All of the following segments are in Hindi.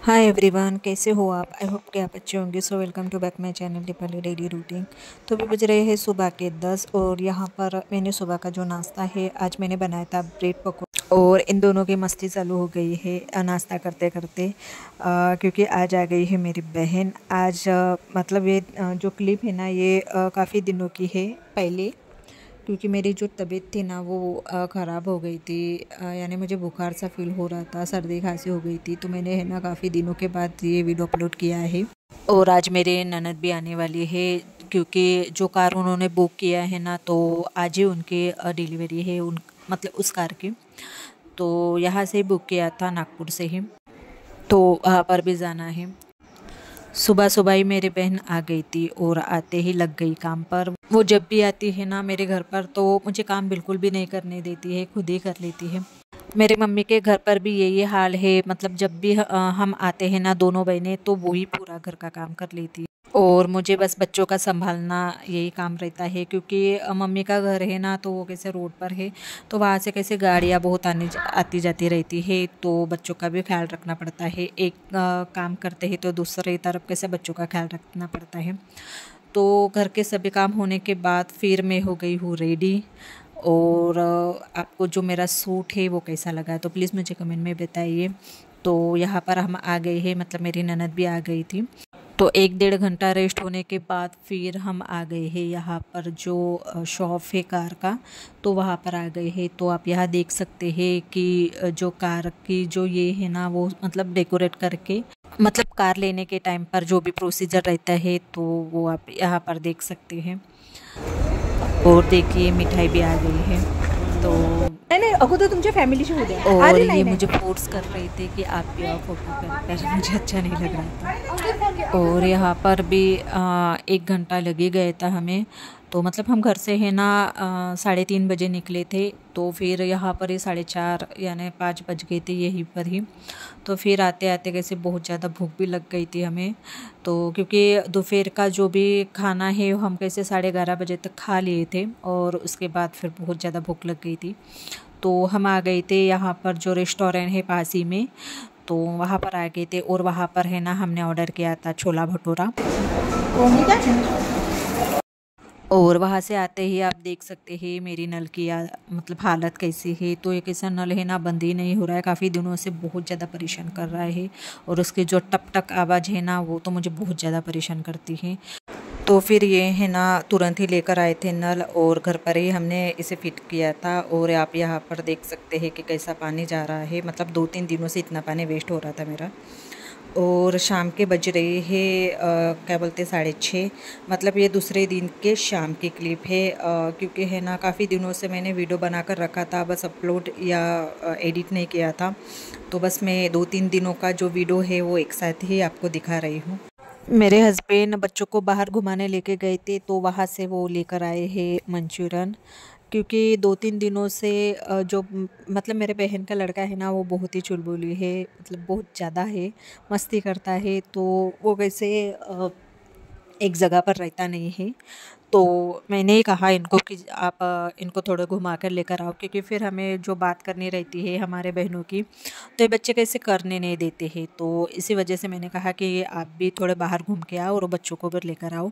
हाय एवरीवन, कैसे हो आप? आई होप कि आप अच्छे होंगे। So welcome to back my channel Deepali daily routine. तो अभी बज रहे हैं सुबह के 10 और यहाँ पर मैंने सुबह का जो नाश्ता है आज मैंने बनाया था ब्रेड पकौड़ा। और इन दोनों की मस्ती चालू हो गई है नाश्ता करते करते, क्योंकि आज आ गई है मेरी बहन। आज मतलब ये जो क्लिप है ना ये काफ़ी दिनों की है पहले, क्योंकि मेरी जो तबीयत थी ना वो ख़राब हो गई थी। यानी मुझे बुखार सा फील हो रहा था, सर्दी खांसी हो गई थी। तो मैंने है ना काफ़ी दिनों के बाद ये वीडियो अपलोड किया है। और आज मेरे ननद भी आने वाली है, क्योंकि जो कार उन्होंने बुक किया है ना तो आज ही उनकी डिलीवरी है उन मतलब उस कार की। तो यहाँ से ही बुक किया था, नागपुर से ही। तो वहाँ पर भी जाना है। सुबह सुबह ही मेरी बहन आ गई थी और आते ही लग गई काम पर। वो जब भी आती है ना मेरे घर पर तो मुझे काम बिल्कुल भी नहीं करने देती है, खुद ही कर लेती है। मेरे मम्मी के घर पर भी यही हाल है। मतलब जब भी हम आते हैं ना दोनों बहनें, तो वो ही पूरा घर का काम कर लेती है और मुझे बस बच्चों का संभालना यही काम रहता है। क्योंकि मम्मी का घर है ना तो वो कैसे रोड पर है, तो वहाँ से कैसे गाड़ियाँ बहुत आती जाती रहती है, तो बच्चों का भी ख्याल रखना पड़ता है। एक काम करते ही तो दूसरी तरफ कैसे बच्चों का ख्याल रखना पड़ता है। तो घर के सभी काम होने के बाद फिर मैं हो गई हूँ रेडी। और आपको जो मेरा सूट है वो कैसा लगा तो प्लीज़ मुझे कमेंट में बताइए। तो यहाँ पर हम आ गए हैं, मतलब मेरी ननद भी आ गई थी। तो 1-1.5 घंटा रेस्ट होने के बाद फिर हम आ गए हैं यहाँ पर जो शॉप है कार का, तो वहाँ पर आ गए हैं। तो आप यहाँ देख सकते हैं कि जो कार की जो ये है ना वो मतलब डेकोरेट करके, मतलब कार लेने के टाइम पर जो भी प्रोसीजर रहता है तो वो आप यहाँ पर देख सकते हैं। और देखिए मिठाई भी आ गई है। तो नाही नाही अगोदर तुमच्या फॅमिलीशी होऊ द्या. और अरे ये नाही मुझे नाही फोर्स कर रहे थे कि आप भी आओ फोटो कर मुझे अच्छा नहीं लग रहा था। और यहाँ पर भी 1 घंटा लग ही गया था हमें। तो मतलब हम घर से है ना 3:30 बजे निकले थे, तो फिर यहाँ पर ही 4:30 यानी 5 बज गए थे यहीं पर ही। तो फिर आते आते कैसे बहुत ज़्यादा भूख भी लग गई थी हमें। तो क्योंकि दोपहर का जो भी खाना है हम कैसे 11:30 बजे तक खा लिए थे और उसके बाद फिर बहुत ज़्यादा भूख लग गई थी। तो हम आ गए थे यहाँ पर जो रेस्टोरेंट है पास ही में, तो वहाँ पर आ गए थे। और वहाँ पर है ना हमने ऑर्डर किया था छोला भटूरा। कोणी काय और वहाँ से आते ही आप देख सकते हैं मेरी नल की मतलब हालत कैसी है। तो एक ऐसा नल है ना बंद ही नहीं हो रहा है, काफ़ी दिनों से बहुत ज़्यादा परेशान कर रहा है। और उसकी जो टप टक आवाज़ है ना वो तो मुझे बहुत ज़्यादा परेशान करती है। तो फिर ये है ना तुरंत ही लेकर आए थे नल और घर पर ही हमने इसे फिट किया था। और आप यहाँ पर देख सकते हैं कि कैसा पानी जा रहा है, मतलब 2-3 दिनों से इतना पानी वेस्ट हो रहा था मेरा। और शाम के बज रहे हैं क्या बोलते 6:30, मतलब ये दूसरे दिन के शाम की क्लिप है। क्योंकि है ना काफ़ी दिनों से मैंने वीडियो बनाकर रखा था, बस अपलोड या एडिट नहीं किया था। तो बस मैं 2-3 दिनों का जो वीडियो है वो एक साथ ही आपको दिखा रही हूँ। मेरे हस्बैंड बच्चों को बाहर घुमाने लेके गए थे, तो वहाँ से वो लेकर आए हैं मंचूरियन। क्योंकि 2-3 दिनों से मतलब मेरे बहन का लड़का है ना वो बहुत ही चुलबुली है, मतलब बहुत ज़्यादा है, मस्ती करता है। तो वो कैसे एक जगह पर रहता नहीं है। तो मैंने ही कहा इनको कि आप इनको थोड़ा घुमा कर लेकर आओ, क्योंकि फिर हमें जो बात करनी रहती है हमारे बहनों की तो ये बच्चे कैसे करने नहीं देते हैं। तो इसी वजह से मैंने कहा कि आप भी थोड़े बाहर घूम के आओ और बच्चों को भी लेकर आओ।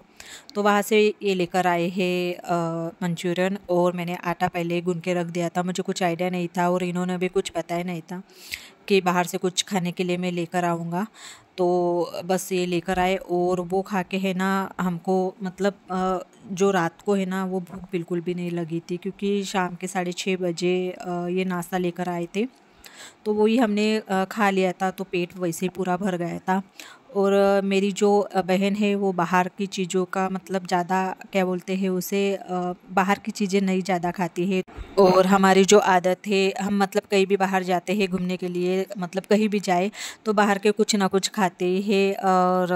तो वहाँ से ये लेकर आए हैं मंचूरियन। और मैंने आटा पहले ही गूंद के रख दिया था, मुझे कुछ आइडिया नहीं था और इन्होंने भी कुछ बताया नहीं था कि बाहर से कुछ खाने के लिए मैं लेकर आऊँगा। तो बस ये लेकर आए और वो खा के है ना हमको मतलब जो रात को है ना वो भूख बिल्कुल भी नहीं लगी थी, क्योंकि शाम के 6:30 बजे ये नाश्ता लेकर आए थे। तो वही हमने खा लिया था, तो पेट वैसे ही पूरा भर गया था। और मेरी जो बहन है वो बाहर की चीज़ों का मतलब ज़्यादा क्या बोलते हैं उसे बाहर की चीज़ें नहीं ज़्यादा खाती है। और हमारी जो आदत है हम मतलब कहीं भी बाहर जाते हैं घूमने के लिए, मतलब कहीं भी जाए तो बाहर के कुछ ना कुछ खाते ही है। और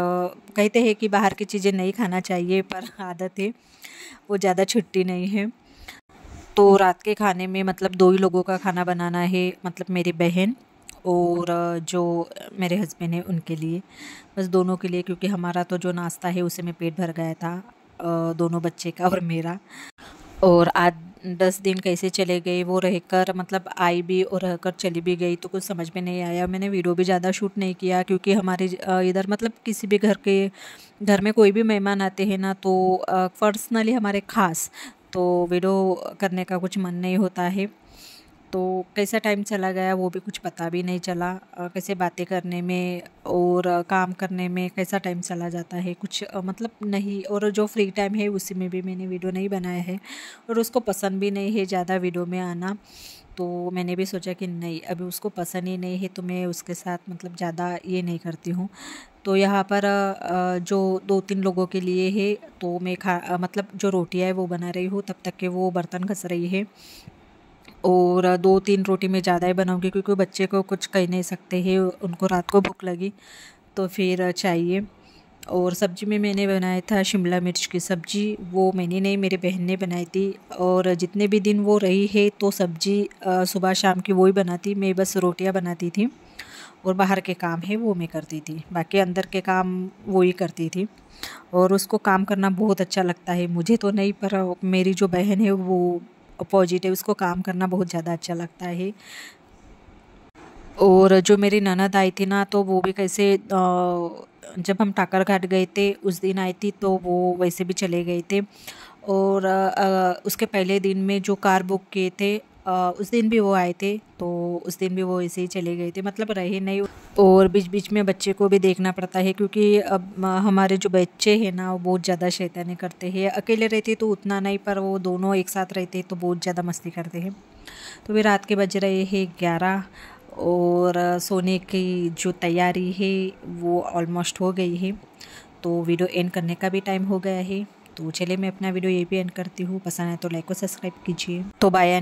कहते हैं कि बाहर की चीज़ें नहीं खाना चाहिए, पर आदत है, वो ज़्यादा छुट्टी नहीं है। तो रात के खाने में मतलब 2 ही लोगों का खाना बनाना है, मतलब मेरी बहन और जो मेरे हस्बैंड हैं उनके लिए, बस दोनों के लिए। क्योंकि हमारा तो जो नाश्ता है उसी में पेट भर गया था, दोनों बच्चे का और मेरा। और आज 10 दिन कैसे चले गए, वो रहकर मतलब आई भी और रहकर चली भी गई, तो कुछ समझ में नहीं आया। मैंने वीडियो भी ज़्यादा शूट नहीं किया क्योंकि हमारे इधर मतलब किसी भी घर में कोई भी मेहमान आते हैं ना, तो पर्सनली हमारे ख़ास तो वीडियो करने का कुछ मन नहीं होता है। तो कैसा टाइम चला गया वो भी कुछ पता भी नहीं चला। कैसे बातें करने में और काम करने में कैसा टाइम चला जाता है कुछ मतलब नहीं। और जो फ्री टाइम है उसी में भी मैंने वीडियो नहीं बनाया है, और उसको पसंद भी नहीं है ज़्यादा वीडियो में आना। तो मैंने भी सोचा कि नहीं, अभी उसको पसंद ही नहीं है तो मैं उसके साथ मतलब ज़्यादा ये नहीं करती हूँ। तो यहाँ पर जो 2-3 लोगों के लिए है, तो मैं मतलब जो रोटियाँ है वो बना रही हूँ, तब तक के वो बर्तन घस रही है। और 2-3 रोटी मैं ज़्यादा ही बनाऊँगी क्योंकि बच्चे को कुछ कह नहीं सकते हैं, उनको रात को भूख लगी तो फिर चाहिए। और सब्ज़ी में मैंने बनाया था शिमला मिर्च की सब्ज़ी, वो मैंने नहीं, मेरी बहन ने बनाई थी। और जितने भी दिन वो रही है तो सब्ज़ी सुबह शाम की वही बनाती, मैं बस रोटियां बनाती थी और बाहर के काम है वो मैं करती थी, बाकी अंदर के काम वो ही करती थी। और उसको काम करना बहुत अच्छा लगता है, मुझे तो नहीं पर मेरी जो बहन है वो अपोजिट है, उसको काम करना बहुत ज़्यादा अच्छा लगता है। और जो मेरी ननद आई थी ना, तो वो भी कैसे जब हम टाकर घाट गए थे उस दिन आई थी, तो वो वैसे भी चले गए थे। और उसके पहले दिन में जो कार बुक किए थे उस दिन भी वो आए थे, तो उस दिन भी वो ऐसे ही चले गए थे, मतलब रहे नहीं। और बीच बीच में बच्चे को भी देखना पड़ता है क्योंकि अब हमारे जो बच्चे हैं ना वो बहुत ज़्यादा शैतानी करते हैं। अकेले रहते तो उतना नहीं, पर वो दोनों एक साथ रहते तो बहुत ज़्यादा मस्ती करते हैं। तो भी रात के बज रहे हैं 11, और सोने की जो तैयारी है वो ऑलमोस्ट हो गई है। तो वीडियो एंड करने का भी टाइम हो गया है। तो चलिए मैं अपना वीडियो ये भी एंड करती हूँ। पसंद है तो लाइक और सब्सक्राइब कीजिए। तो बाय।